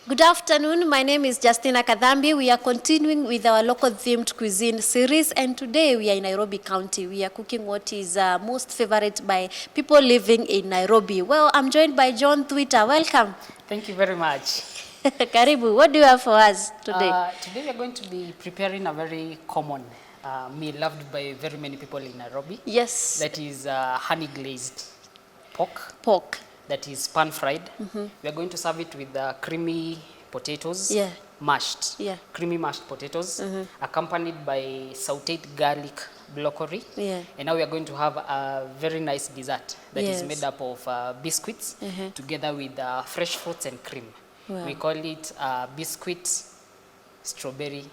Good afternoon. My name is Justina Kadhambi. We are continuing with our local themed cuisine series, and today we are in Nairobi County. We are cooking what is most favorite by people living in Nairobi. Well, I'm joined by John Twitter. Welcome. Thank you very much. Karibu. What do you have for us today? Today we are going to be preparing a very common meal loved by very many people in Nairobi. Yes. That is honey glazed pork. Pork. That is pan fried. We are going to serve it with creamy potatoes, Yeah. mashed, Yeah. creamy mashed potatoes, accompanied by sauteed garlic broccoli. Yeah. And now we are going to have a very nice dessert that is Yes. made up of biscuits together with fresh fruits and cream. Wow. We call it biscuit strawberry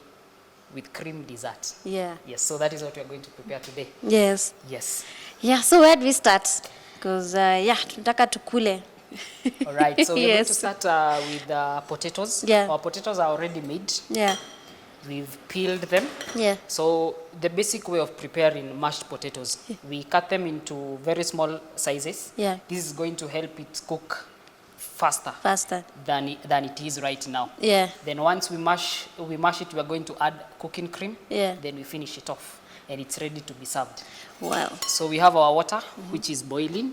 with cream dessert. Yeah. Yes, so that is what we are going to prepare today. Yes. Yes. Yeah. So where do we start? Because tunataka tukule. All right, so we're going to Yes. start with potatoes. Yeah. Our potatoes are already made. Yeah. We've peeled them. Yeah. So the basic way of preparing mashed potatoes, we cut them into very small sizes. Yeah. This is going to help it cook faster Faster. than it is right now. Yeah. Then once we mash it, we are going to add cooking cream. Yeah. Then we finish it off, and it's ready to be served. Wow. So we have our water, which is boiling.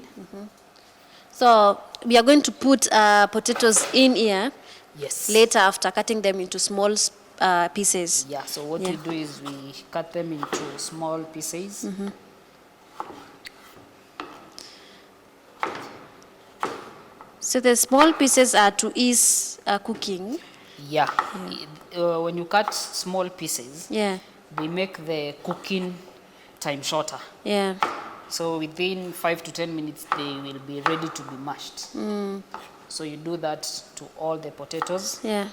So we are going to put potatoes in here Yes. later after cutting them into small pieces. Yeah, so what Yeah. we do is we cut them into small pieces. So the small pieces are to ease cooking. Yeah. When you cut small pieces, Yeah. they make the cooking time shorter. Yeah. So within 5 to 10 minutes, they will be ready to be mashed. So you do that to all the potatoes. Yeah.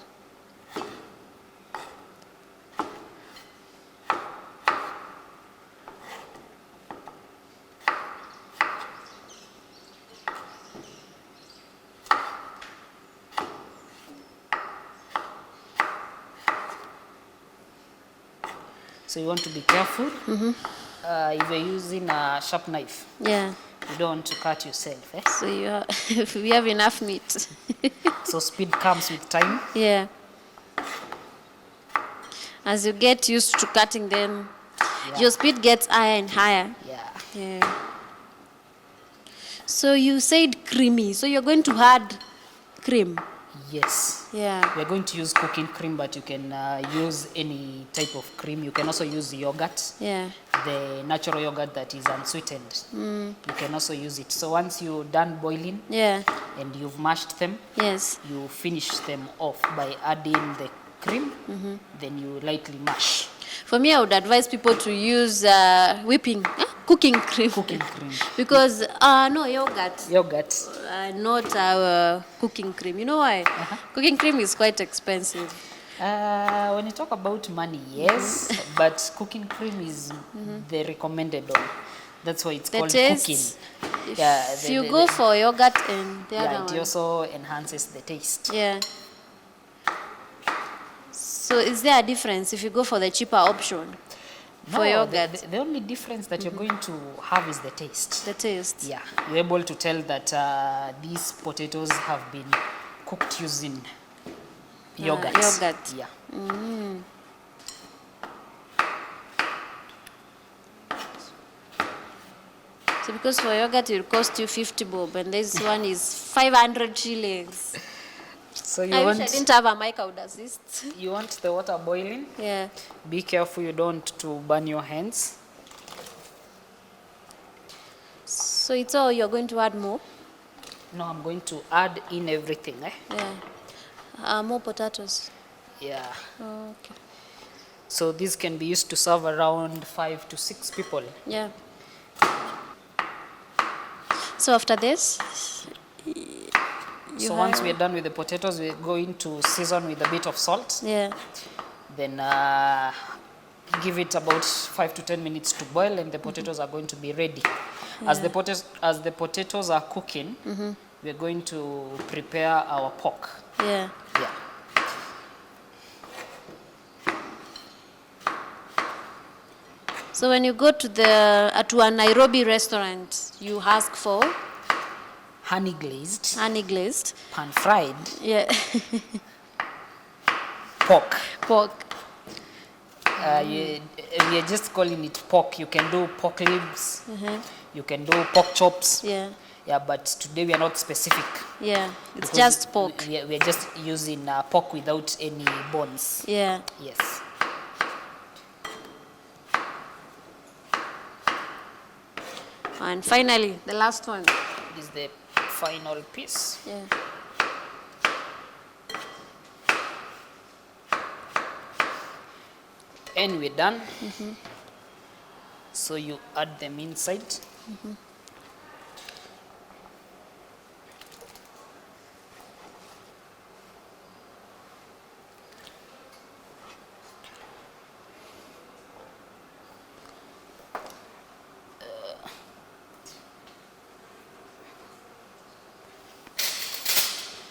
So you want to be careful. If you're using a sharp knife, Yeah. you don't want to cut yourself. Eh? So we have enough meat. So speed comes with time. Yeah. As you get used to cutting them, Yeah. your speed gets higher and higher. Yeah. Yeah. So you said creamy. So you're going to add cream. Yes. Yeah. We're going to use cooking cream, but you can use any type of cream. You can also use yogurt, Yeah. the natural yogurt that is unsweetened. You can also use it. So once you're done boiling Yeah. and you've mashed them, Yes. you finish them off by adding the cream, then you lightly mash. For me, I would advise people to use cooking cream. Cooking cream. Because no yogurt, Yogurt. not our cooking cream. You know why? Cooking cream is quite expensive. When you talk about money, yes, but cooking cream is the recommended one. That's why it's The called taste. cooking. If you go for yogurt and the Yeah, other it one. also enhances the taste. Yeah. So is there a difference if you go for the cheaper option for No, yogurt? the only difference that you're going to have is the taste. The taste. Yeah, you're able to tell that these potatoes have been cooked using yogurt. yogurt. Yeah. So because for yogurt it will cost you 50 bob and this one is 500 shillings. So I wish I didn't have a mic, I would assist. you want the water boiling. Yeah. Be careful you don't to burn your hands. So it's all you're going to add more? No, I'm going to add in everything. Yeah. More potatoes. Yeah. Okay. So this can be used to serve around 5 to 6 people. Yeah. So after this, So once we're done with the potatoes, we're going to season with a bit of salt. yeah, Then give it about 5 to 10 minutes to boil, and the potatoes are going to be ready. As the potatoes are cooking, we're going to prepare our pork. yeah. Yeah. So when you go to a Nairobi restaurant, you ask for Honey glazed, honey glazed. pan fried, Yeah. pork. Pork. We are just calling it pork. You can do pork ribs. You can do pork chops. Yeah. Yeah, but today we are not specific. Yeah. It's because just pork. We are just using pork without any bones. Yeah. Yes. And finally, the last one. This is the final piece. Yeah. And we're done. So you add them inside.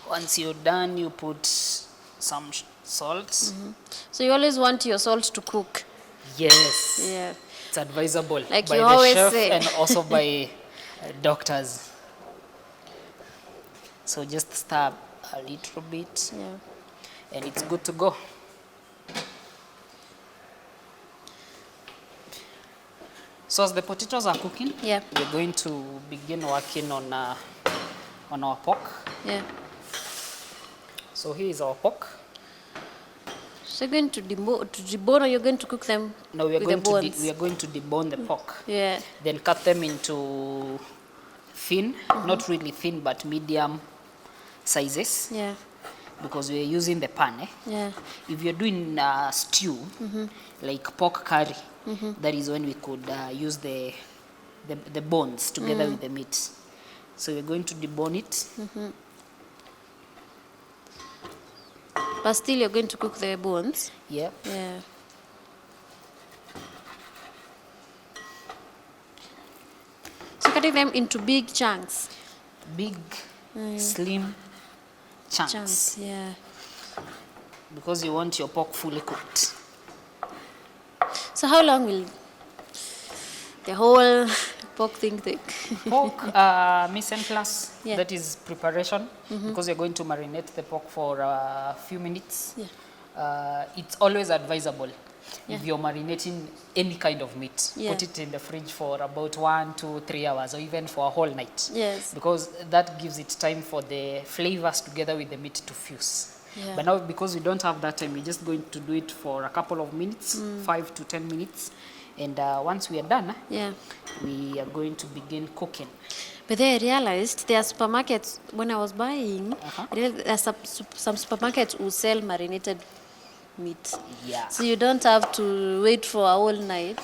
Once you're done, you put some salt. So you always want your salt to cook. Yes. Yeah. It's advisable Like by you the always chef say. and also by doctors. So just stir a little bit, Yeah. and it's good to go. So as the potatoes are cooking, Yeah. we're going to begin working on our pork. Yeah. So here is our pork. So you're going to debone, or you're going to cook them Now we are with going the bones? to we are going to debone the pork. Yeah. Then cut them into thin, not really thin, but medium sizes, Yeah. because we are using the pan. Yeah. If you're doing stew, like pork curry, that is when we could use the bones together with the meat. So we're going to debone it. But still you're going to cook the bones? Yeah. Yeah. So cutting them into big chunks? Big, slim chunks. Chunks, yeah. Because you want your pork fully cooked. So how long will the whole pork thing take? Pork mise en place, Yeah. that is preparation, because you're going to marinate the pork for a few minutes. Yeah. It's always advisable Yeah. if you're marinating any kind of meat, Yeah. put it in the fridge for about 1, 2, 3 hours, or even for a whole night. Yes. Because that gives it time for the flavors together with the meat to fuse. Yeah. But now, because we don't have that time, we're just going to do it for a couple of minutes, 5 to 10 minutes. And once we are done, Yeah. we are going to begin cooking. But then I realized there are supermarkets, when I was buying, I realized there are some supermarkets who sell marinated meat. Yeah. So you don't have to wait for a whole night.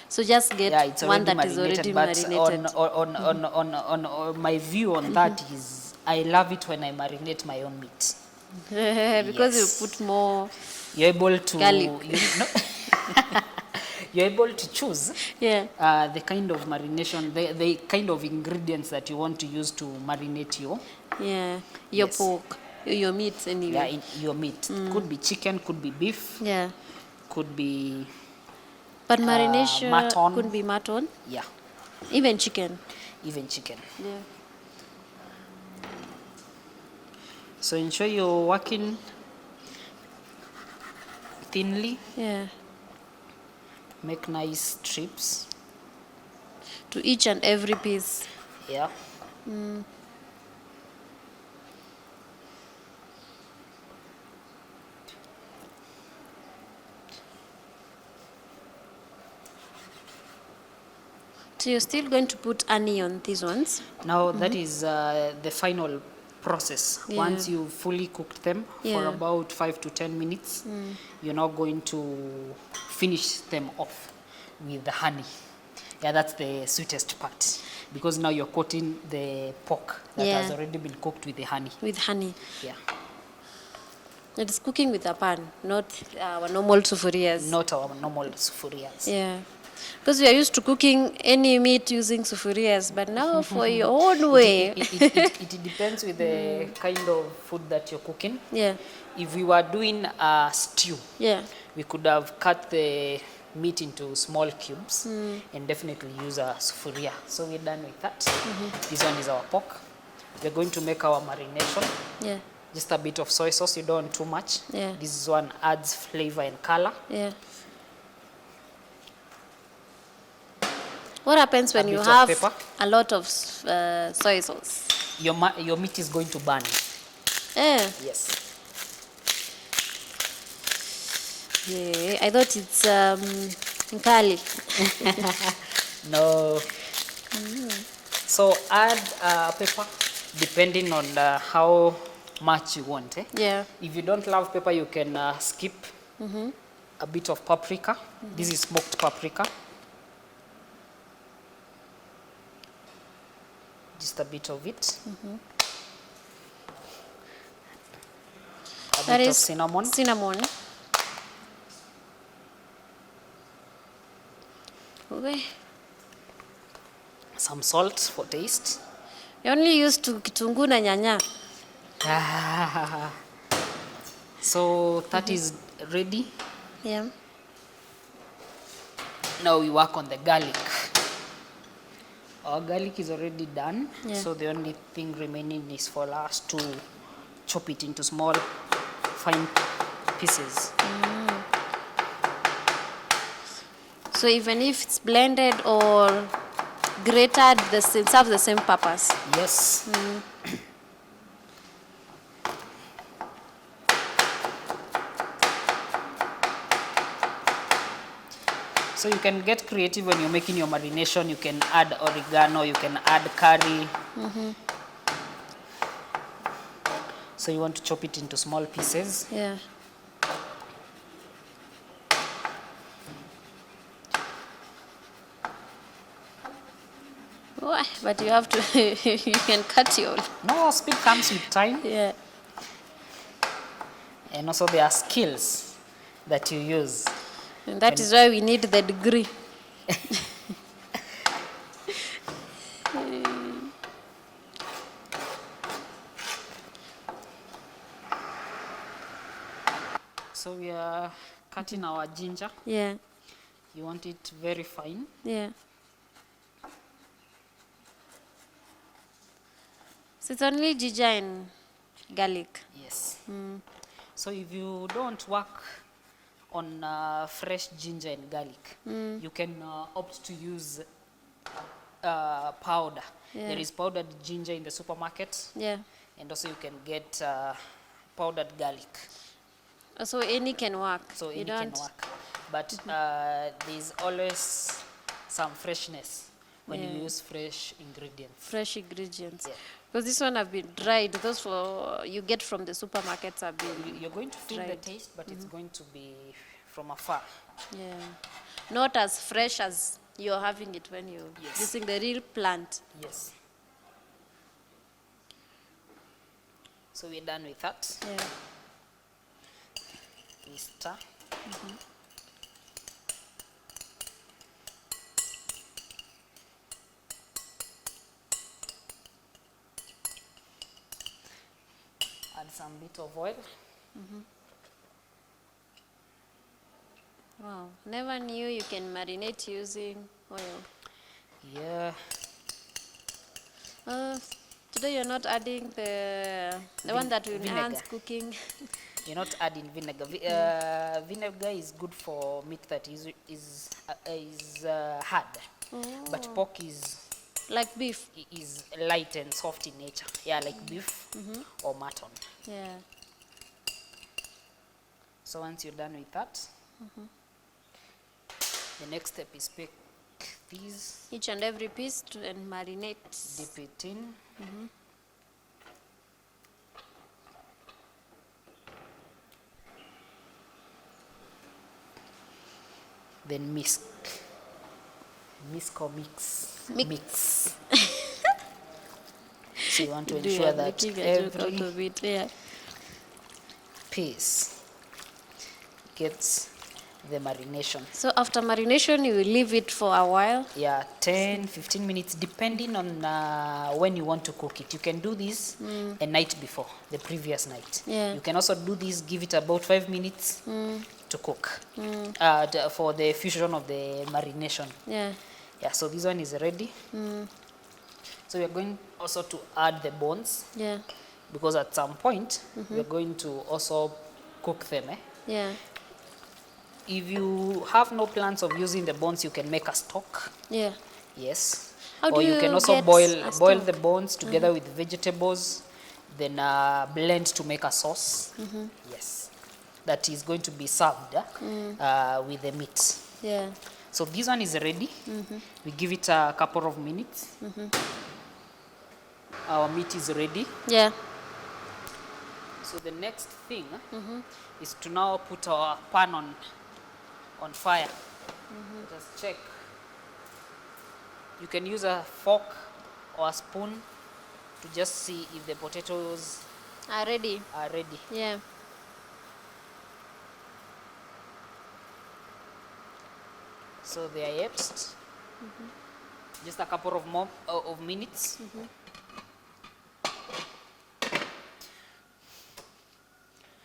So just get Yeah, it's one already that is already but marinated. on my view on that is, I love it when I marinate my own meat. Because Yes. you put more. You're able to Garlic. you're able to choose Yeah. the kind of marination, the kind of ingredients that you want to use to marinate your Your Yes. pork, your meat anyway. your meat. Could be chicken, could be beef, Yeah. could be But marination mutton. could be mutton, yeah, even chicken. even chicken. Yeah. So ensure you're working thinly. Yeah. Make nice strips. To each and every piece. Yeah. So you're still going to put honey on these ones? Now that is the final process. Yeah. Once you fully cooked them for Yeah. about 5 to 10 minutes, you're now going to finish them off with the honey. Yeah, that's the sweetest part, because now you're coating the pork that Yeah. has already been cooked with the honey. With honey. Yeah, It is cooking with a pan, not our normal sufurias. not our normal sufurias. Yeah. Because we are used to cooking any meat using sufurias, but now for your own way. It depends with the kind of food that you're cooking. Yeah. If we were doing a stew, Yeah. we could have cut the meat into small cubes and definitely use a sufuria. So we're done with that. This one is our pork. We're going to make our marination. Yeah. Just a bit of soy sauce. You don't want too much. Yeah. This one adds flavor and color. Yeah. What happens when A you bit of have pepper. a lot of soy sauce? Your meat is going to burn. Yeah. Yes. Yeah. I thought it's nkali. No. So add pepper depending on how much you want. Yeah. If you don't love pepper, you can skip a bit of paprika. This is smoked paprika. Just a bit of it. A That bit of is cinnamon. Cinnamon. Okay. Some salt for taste. You only used to kitunguu na nyanya. So that is ready. Yeah. Now we work on the garlic. Our garlic is already done. Yeah. So the only thing remaining is for us to chop it into small, fine pieces. So even if it's blended or grated, it serves the same purpose. Yes. So you can get creative when you're making your marination. You can add oregano, you can add curry. So you want to chop it into small pieces. Yeah. Oh, but you have to, you can cut your. No, speed comes with time. Yeah. And also there are skills that you use. And that is why we need the degree. So we are cutting our ginger. Yeah. You want it very fine. Yeah. So it's only ginger and garlic. Yes. So if you don't work on fresh ginger and garlic, you can opt to use powder. Yeah. There is powdered ginger in the supermarket, Yeah. and also you can get powdered garlic. So any can work. So You any can don't- work. But there's always some freshness when you use fresh ingredients. Fresh ingredients. Yeah. Because this one have been dried. Those for you get from the supermarkets have been. You're going to feel the Dried. taste, but it's going to be from afar. Yeah. Not as fresh as you're having it when you're Yes. using the real plant. Yes. So we're done with that. Yeah. We stir. Add some bit of oil. Wow. Never knew you can marinate using oil. Yeah. Today you're not adding the one that will enhance Vinegar. cooking. You're not adding vinegar. Vinegar is good for meat that is hard, but pork Like beef. is light and soft in nature. Yeah, like beef or mutton. Yeah. So once you're done with that, the next step is pick these, Each and every piece and marinate. dip it in. Then mix or mix. Mix. So you want to Do ensure you that making a joke out every of it? Yeah. piece gets the marination. So after marination, you will leave it for a while. Yeah, 10, 15 minutes, depending on when you want to cook it. You can do this a night before, the previous night. Yeah. You can also do this, give it about 5 minutes to cook for the fusion of the marination. Yeah. Yeah, so this one is ready. So we are going also to add the bones. Yeah. because at some point we're going to also cook them. Yeah. If you have no plans of using the bones, you can make a stock. Yeah. Yes. How Or do you can you also get boil a the stock? bones together with vegetables, then blend to make a sauce. Yes. That is going to be served with the meat. Yeah. So this one is ready. We give it a couple of minutes. Our meat is ready. Yeah. So the next thing is to now put our pan on fire. Let us check. You can use a fork or a spoon to just see if the potatoes Are ready? are ready. Yeah. So they are yet. Just a couple of more of minutes.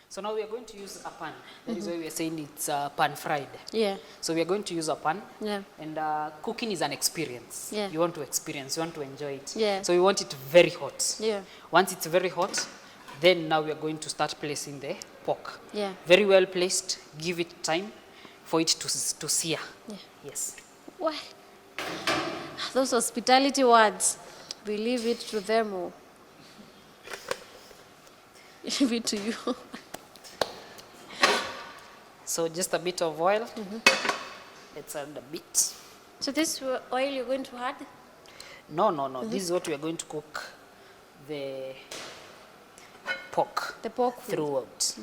So now we are going to use a pan. That is why we are saying it's pan fried. Yeah. So we are going to use a pan. Yeah. And cooking is an experience. Yeah. You want to experience, you want to enjoy it. Yeah. So we want it very hot. Yeah. Once it's very hot, then now we are going to start placing the pork. Yeah. Very well placed. Give it time for it to sear. Yeah. Yes. Why? Those hospitality words, we leave it to them or leave it to you. So just a bit of oil. Let's add a bit. So this oil you're going to add? No, no, no. This is what we are going to cook the pork The pork with. throughout.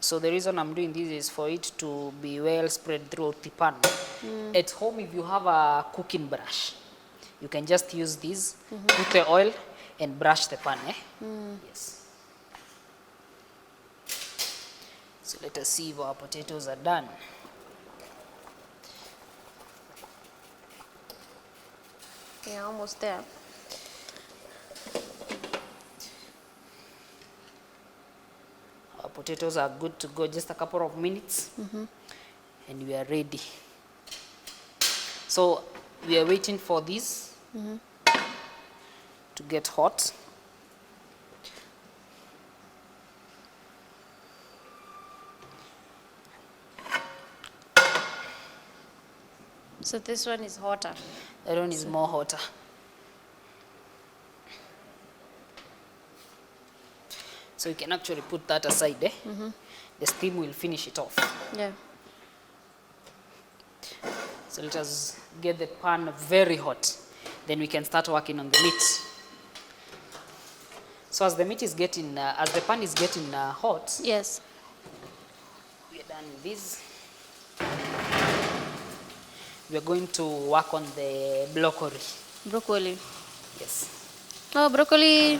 So the reason I'm doing this is for it to be well spread throughout the pan. At home, if you have a cooking brush, you can just use this, put the oil and brush the pan. Yes. So let us see if our potatoes are done. Yeah, almost there. Our potatoes are good to go, just a couple of minutes, and we are ready. So we are waiting for this to get hot. So this one is hotter. That one is more hotter. So you can actually put that aside. The steam will finish it off. Yeah. So let us get the pan very hot. Then we can start working on the meat. So as the meat is getting, as the pan is getting hot, Yes. we are done with this. We are going to work on the broccoli. Broccoli. Yes. Oh, broccoli.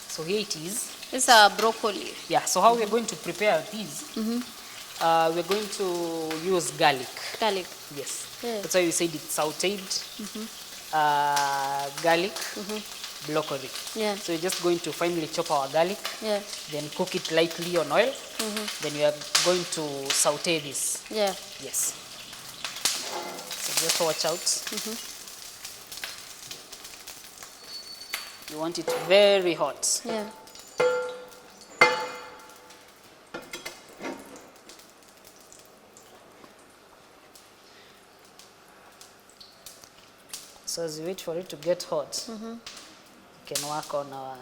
So here it is. It's a broccoli. Yeah. So how we are going to prepare these? We're going to use garlic. Garlic. Yes. Yeah. That's why we said it's sauteed. Garlic, broccoli. Yeah. So we're just going to finely chop our garlic, Yeah. then cook it lightly on oil. Then we are going to saute this. Yeah. Yes. So just watch out. You want it very hot. Yeah. So as you wait for it to get hot, you can work on our...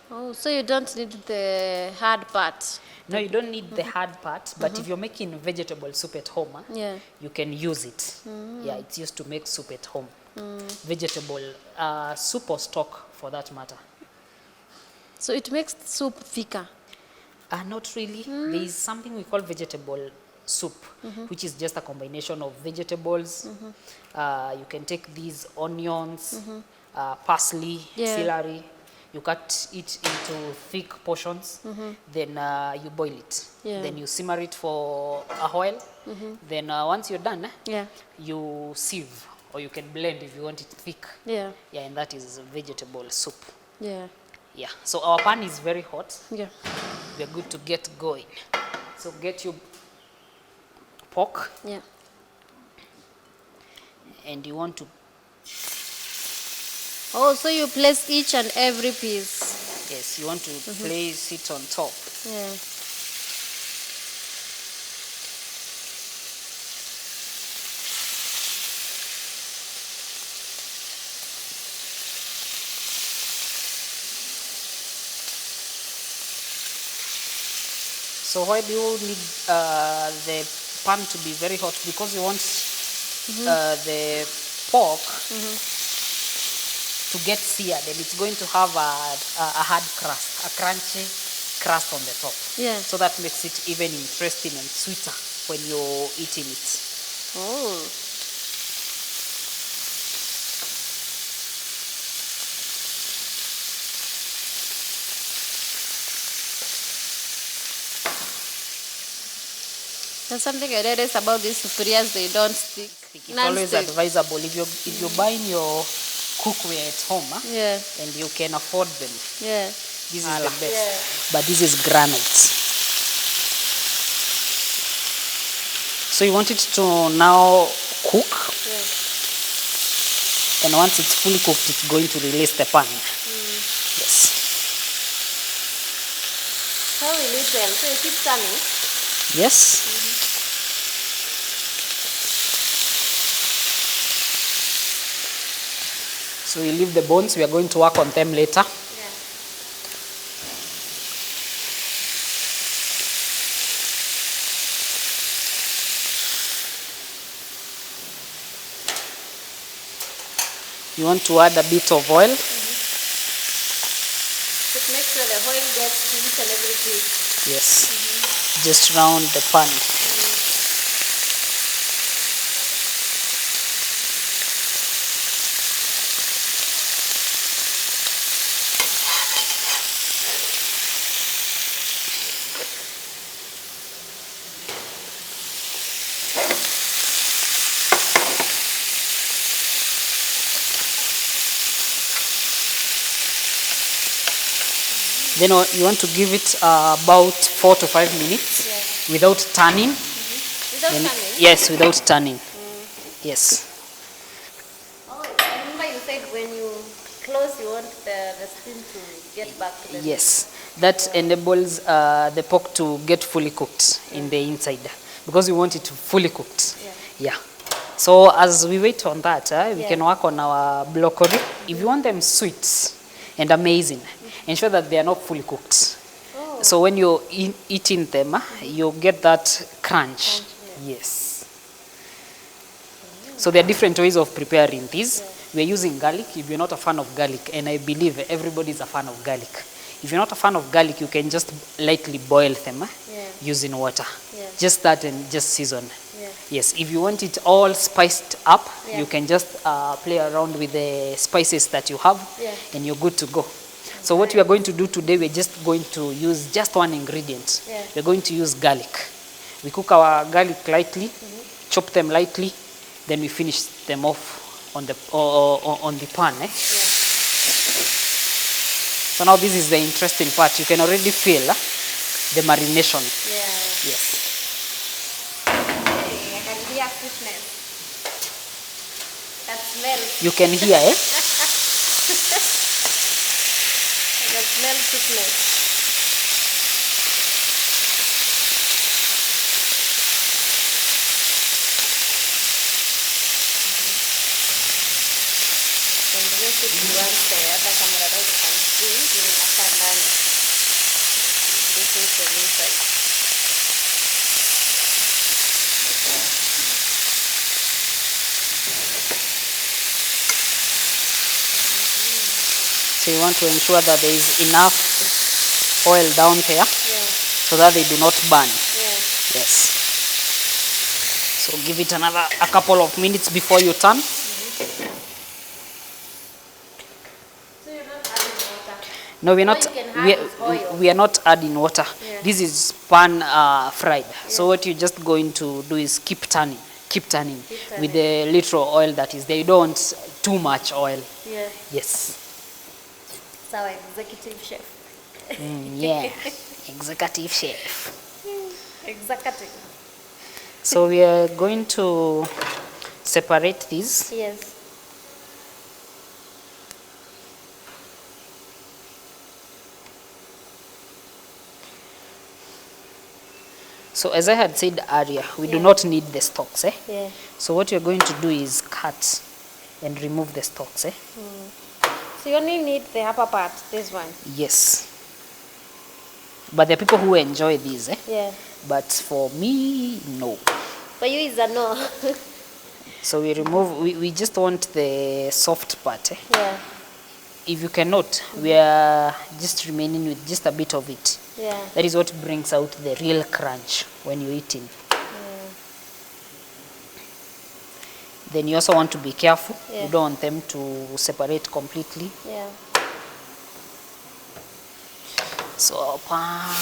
Oh, so you don't need the hard part. No, you don't need the hard part, but if you're making vegetable soup at home, Yeah. you can use it. Yeah, it's used to make soup at home. Vegetable soup or stock, for that matter. So it makes soup thicker. Not really. There is something we call vegetable soup, which is just a combination of vegetables. You can take these onions, parsley, Yeah. celery. You cut it into thick portions, then you boil it. Yeah. Then you simmer it for a while. Then once you're done, Yeah. you sieve, or you can blend if you want it thick. Yeah. Yeah, and that is vegetable soup. Yeah. Yeah, so our pan is very hot. Yeah. We are good to get going. So get your pork, Yeah. and you want to Oh, so you place each and every piece. Yes, you want to place it on top. Yeah. So why do you need the pan to be very hot? Because you want the pork to get seared, and it's going to have a hard crust, a crunchy crust on the top. Yeah. So that makes it even interesting and sweeter when you're eating it. Oh. There's something I noticed about these sufurias, they don't stick. It's always advisable if you're buying your cookware at home Yeah. and you can afford them. Yeah. This is the best. Yeah. But this is granite. So you want it to now cook, Yeah. and once it's fully cooked, it's going to release the pan. Yes. How will it tell? So you keep turning? Yes. So we leave the bones. We are going to work on them later. Yeah. You want to add a bit of oil. Just make sure the oil gets to each and every piece. Yes. Just round the pan. Then you want to give it about 4 to 5 minutes without turning. Without turning? Yes, without turning. Yes. Oh, I remember you said when you close, you want the steam to get back to the Yes, that enables the pork to get fully cooked in the inside, because we want it fully cooked. Yeah. So as we wait on that, we can work on our broccoli. If you want them sweet and amazing, ensure that they are not fully cooked. Oh. So when you're eating them, you get that crunch. Yes. So there are different ways of preparing these. We're using garlic. If you're not a fan of garlic, and I believe everybody's a fan of garlic. If you're not a fan of garlic, you can just lightly boil them using water. Just that, and just season. Yes, if you want it all spiced up, you can just play around with the spices that you have, and you're good to go. So what we are going to do today, we're just going to use just one ingredient. We're going to use garlic. We cook our garlic lightly, chop them lightly, then we finish them off on the pan. So now this is the interesting part. You can already feel the marination. Yes. I can hear sweetness. That smell. You can hear, eh? I can smell sweetness. Once the other camera right can see, inakaa ndani. This is the inside. So you want to ensure that there is enough oil down here so that they do not burn. Yes. So give it a couple of minutes before you turn. No, we're not. We are not adding water. This is pan fried. So what you're just going to do is keep turning with the little oil that is there. You don't want too much oil. Yes. So executive chef. Yeah, executive chef. Executive. So we are going to separate these. Yes. So as I had said earlier, we do not need the stalks. Yeah. So what you're going to do is cut and remove the stalks. So you only need the upper part, this one. Yes. But there are people who enjoy these. Yeah. But for me, no. For you is a no. So we remove, we just want the soft part. Yeah. If you cannot, we are just remaining with just a bit of it. Yeah. That is what brings out the real crunch when you're eating. Then you also want to be careful. Yeah. You don't want them to separate completely. Yeah. So, wow.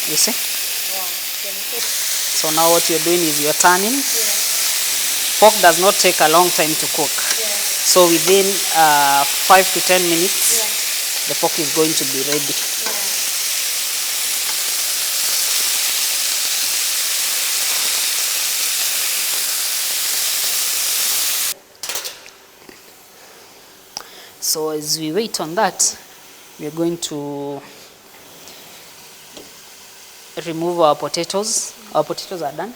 You see? Wow. So now what you're doing is you're turning. Yeah. Pork does not take a long time to cook. Yeah. So within 5 to 10 minutes, Yeah. the pork is going to be ready. Yeah. So as we wait on that, we're going to remove our potatoes. Our potatoes are done.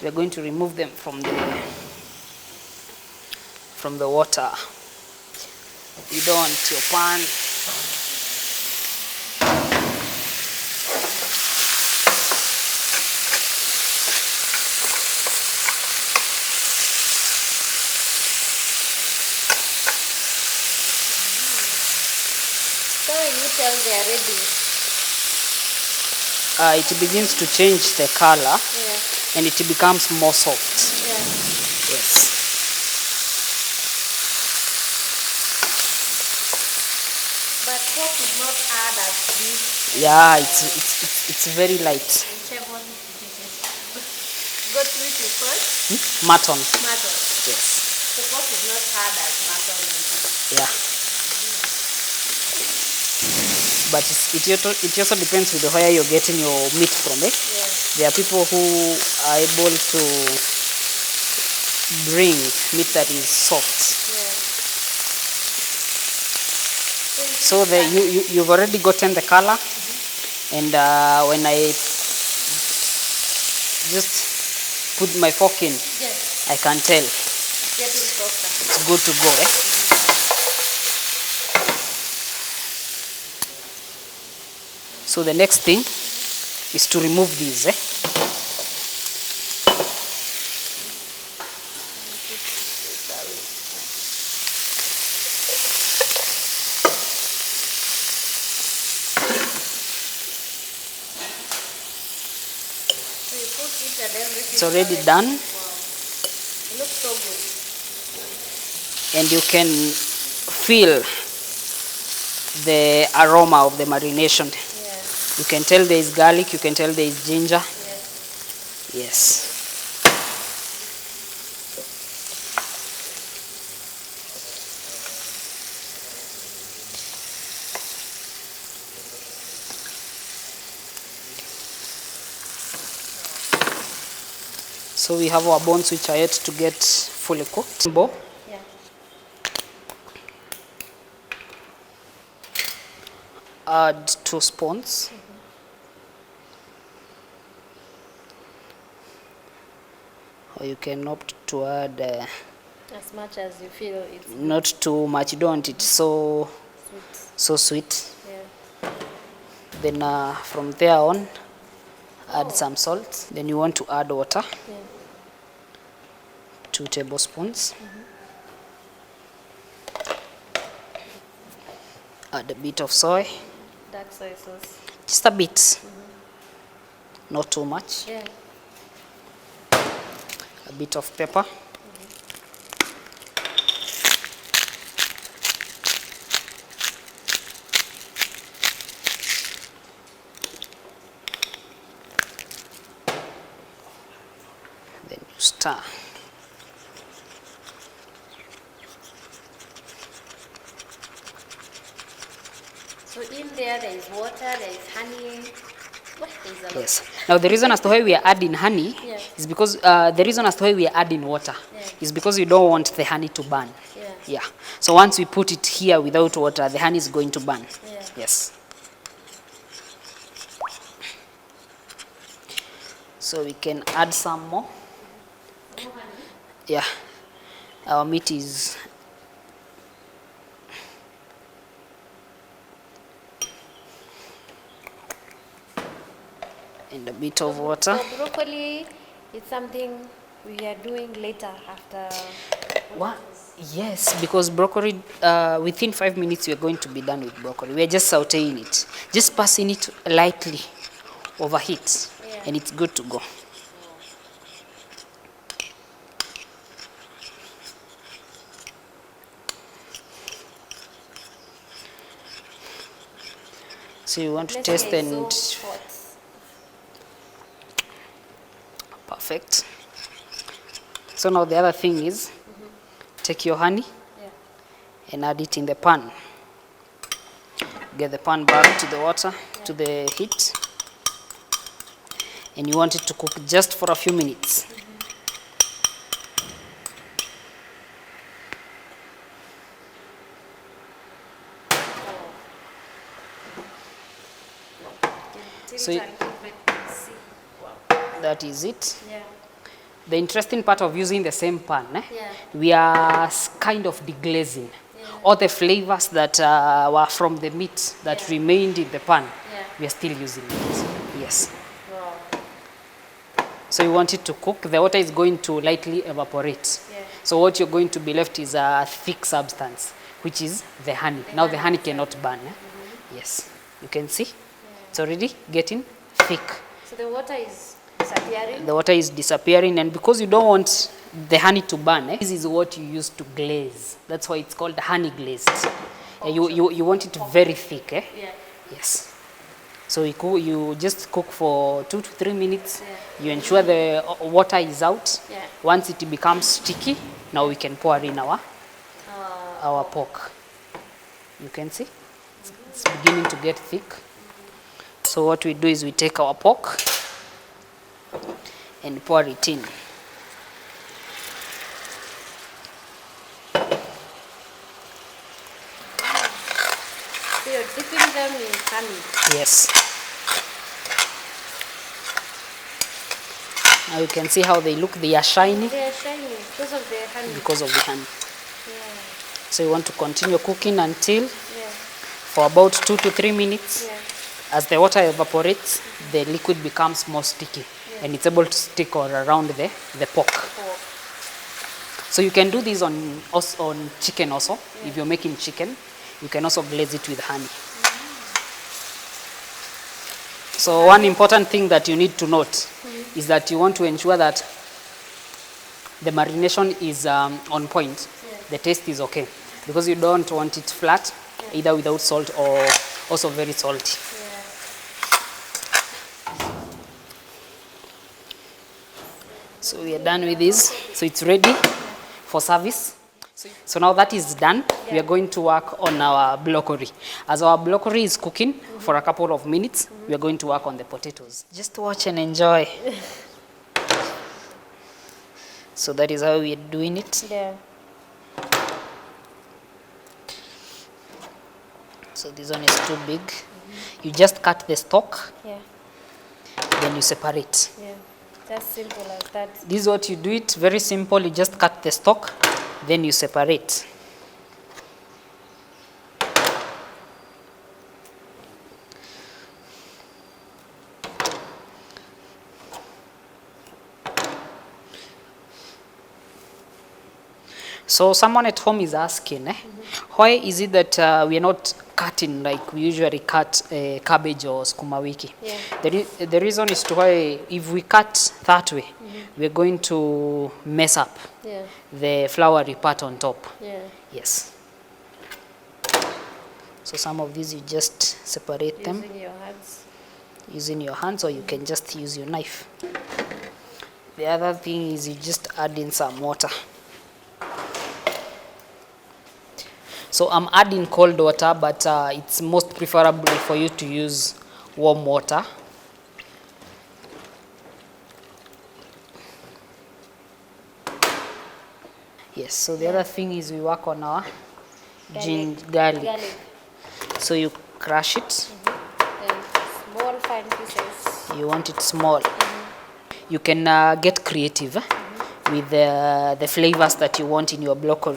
We're going to remove them from the water. You don't want your pan So when you tell they are ready. it begins to change the color. Yeah. And it becomes more soft. Yeah. Yes. But pork is not hard as beef. Yeah, it's very light. Whichever one got which is first? Mutton. Mutton. Yes. The pork is not hard as mutton. Yeah. But it also depends with where you're getting your meat from. Yeah. There are people who are able to bring meat that is soft. Yeah. So you've already gotten the color, and when I just put my fork in, Yes. I can tell It's getting softer. it's good to go. So the next thing is to remove these. So you put it and everything. It's already done, Wow. It looks so good. and you can feel the aroma of the marination. Yeah. You can tell there is garlic, you can tell there is ginger. Yes. Yes. So we have our bones which are yet to get fully cooked. Yeah. Add 2 spoons. Or you can opt to add As much as you feel it's not too much. You don't want it so sweet. sweet. Yeah. Then from there on, add some salt. Then you want to add water. Yeah. 2 tablespoons. Add a bit of soy. Dark soy sauce. Just a bit. Not too much. Yeah. A bit of pepper. Then you stir. So in there is water, there is honey. What is a lot? Yes. Now the reason as to why we are adding honey Yeah. is because the reason as to why we are adding water Yeah. is because you don't want the honey to burn. Yeah. Yeah. So once we put it here without water, the honey is going to burn. Yeah. Yes. So we can add some more. More honey. Yeah. Our meat is and a bit of water. So broccoli is something we are doing later after. What? Yes, because broccoli, within 5 minutes we are going to be done with broccoli. We are just sauteing it, just passing it lightly over heat, Yeah. and it's good to go. So you want to Let's taste say and so hot. perfect. So now the other thing is, take your honey Yeah. and add it in the pan. Get the pan back to the water, to the heat, and you want it to cook just for a few minutes. So that is it. Yeah. The interesting part of using the same pan, Yeah. we are kind of deglazing. Yeah. All the flavors that were from the meat that Yeah. remained in the pan, Yeah. we are still using it. Yes. Wow. So you want it to cook. The water is going to lightly evaporate. Yeah. So what you're going to be left is a thick substance, which is the honey. Now the honey cannot burn. Yes. You can see it's already getting thick. So the water is disappearing. The water is disappearing, and because you don't want the honey to burn, this is what you use to glaze. That's why it's called honey glazed. You want it very thick. Yeah. Yes. So you just cook for 2 to 3 minutes. Yeah. You ensure the water is out. Yeah. Once it becomes sticky, now we can pour in our pork. You can see it's beginning to get thick. So what we do is we take our pork and pour it in. So you're dipping them in honey. Yes. Now you can see how they look. They are shiny They are shiny because of the honey. because of the honey. Yeah. So you want to continue cooking until Yeah. for about 2 to 3 minutes. Yeah. As the water evaporates, the liquid becomes more sticky, and it's able to stick all around the pork. Oh. So you can do this on chicken also. If you're making chicken, you can also glaze it with honey. So one important thing that you need to note is that you want to ensure that the marination is on point. The taste is okay, because you don't want it flat, either without salt or also very salty. So we are done with this. So it's ready for service. So now that is done, we are going to work on our broccoli. As our broccoli is cooking for a couple of minutes, we are going to work on the potatoes. Just watch and enjoy. So that is how we are doing it. Yeah. So this one is too big. You just cut the stalk, Yeah. then you separate. Yeah. That's simple as that. This is what you do it, very simple. You just cut the stalk, then you separate. So someone at home is asking, why is it that we are not cutting like we usually cut cabbage or sukuma wiki? Yeah. The reason is to why if we cut that way, we are going to mess up Yeah. the floury part on top. Yeah. Yes. So some of these you just separate them Using your hands. using your hands, or you can just use your knife. The other thing is you just add in some water. So I'm adding cold water, but it's most preferable for you to use warm water. Yes, so the other thing is we work on our garlic. So you crush it. And small fine pieces. You want it small. You can get creative with the flavors that you want in your broccoli.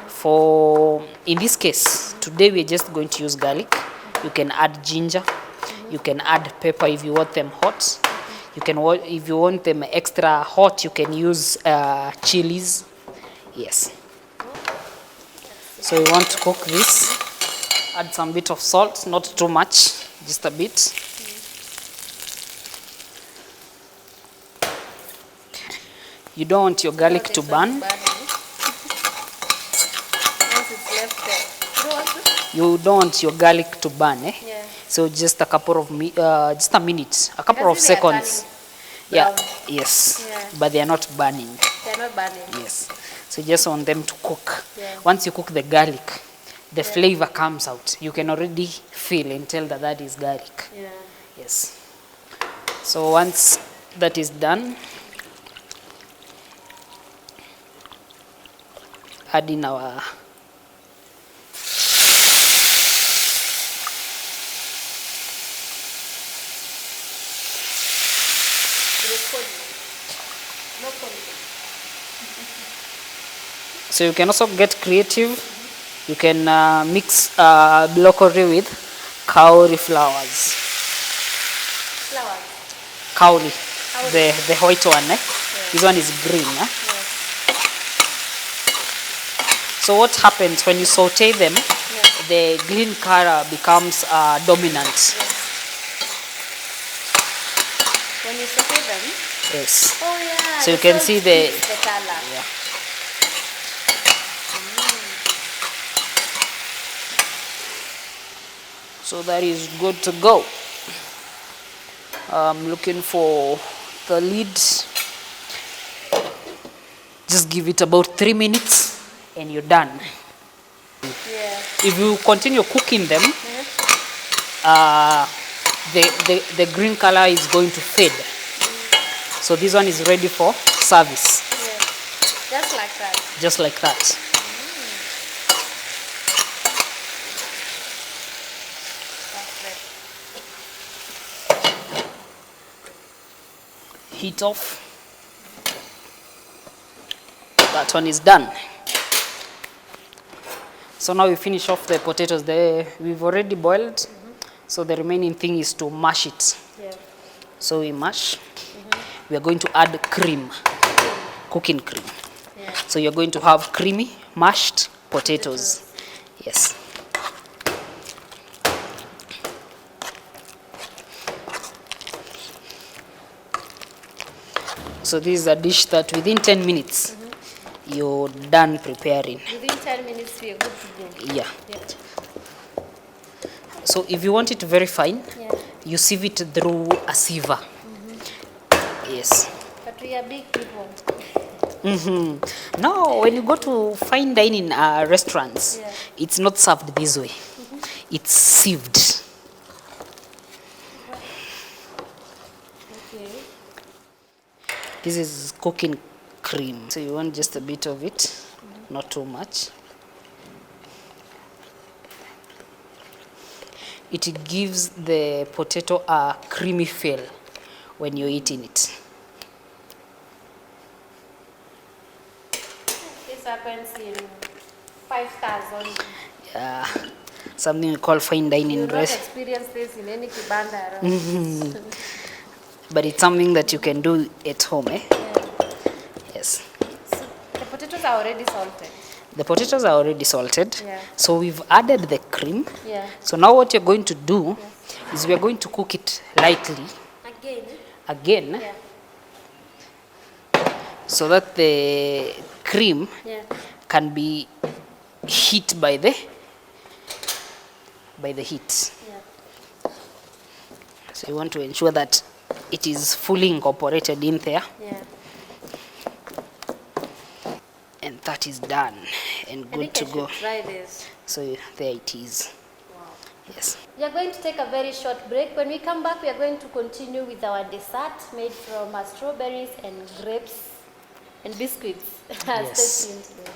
For, in this case, today we're just going to use garlic. You can add ginger. You can add pepper if you want them hot. You can, if you want them extra hot, you can use chilies. Yes. So you want to cook this. Add some bit of salt, not too much, just a bit. You don't want your garlic to burn. You don't want your garlic to burn, eh? Yeah. So just a couple of just a minute, a couple of seconds. Yeah, yes. Yeah. But they are not burning. They're not burning. Yes. So just want them to cook. Yeah. Once you cook the garlic, the flavor comes out. You can already feel and tell that that is garlic. Yeah. Yes. So once that is done, add in our so you can also get creative. You can mix broccoli with kauri flowers. Flowers. Kauri, the white one. Eh? Yeah. This one is green. Eh? Yeah. So what happens when you saute them? Yeah. The green color becomes dominant. Yeah. When you saute them? Yes. Oh yeah. So you can see the color. Yeah. So that is good to go. I'm looking for the lid. Just give it about 3 minutes and you're done. Yeah. If you continue cooking them, the green color is going to fade. So this one is ready for service. Yeah. Just like that. Just like that. Heat off. That one is done. So now we finish off the potatoes. We've already boiled. So the remaining thing is to mash it. Yeah. So we mash. We are going to add cream, cooking cream. Yeah. So you're going to have creamy mashed potatoes. Yes. So this is a dish that within 10 minutes you're done preparing. Within 10 minutes we are good to go. Yeah. So if you want it very fine, you sieve it through a sieve. Yes. But we are big people. No, when you go to fine dining restaurants, it's not served this way. It's sieved. Okay. This is cooking cream. So you want just a bit of it, not too much. It gives the potato a creamy feel when you're eating it. This happens in 5 stars only. Yeah, something we call fine dining You will not restaurant. experience this in any kibanda around. But it's something that you can do at home, eh? Yeah. Yes. So the potatoes are already salted. The potatoes are already salted. Yeah. So we've added the cream. Yeah. So now what you're going to do is we're going to cook it lightly again Yeah. so that the cream Yeah. can be heat by the heat. Yeah. So you want to ensure that it is fully incorporated in there. Yeah. And that is done and good to go. Try this. So there it is. Wow. Yes. We are going to take a very short break. When we come back, we are going to continue with our dessert made from strawberries and grapes and biscuits. Yes. Stay tuned today.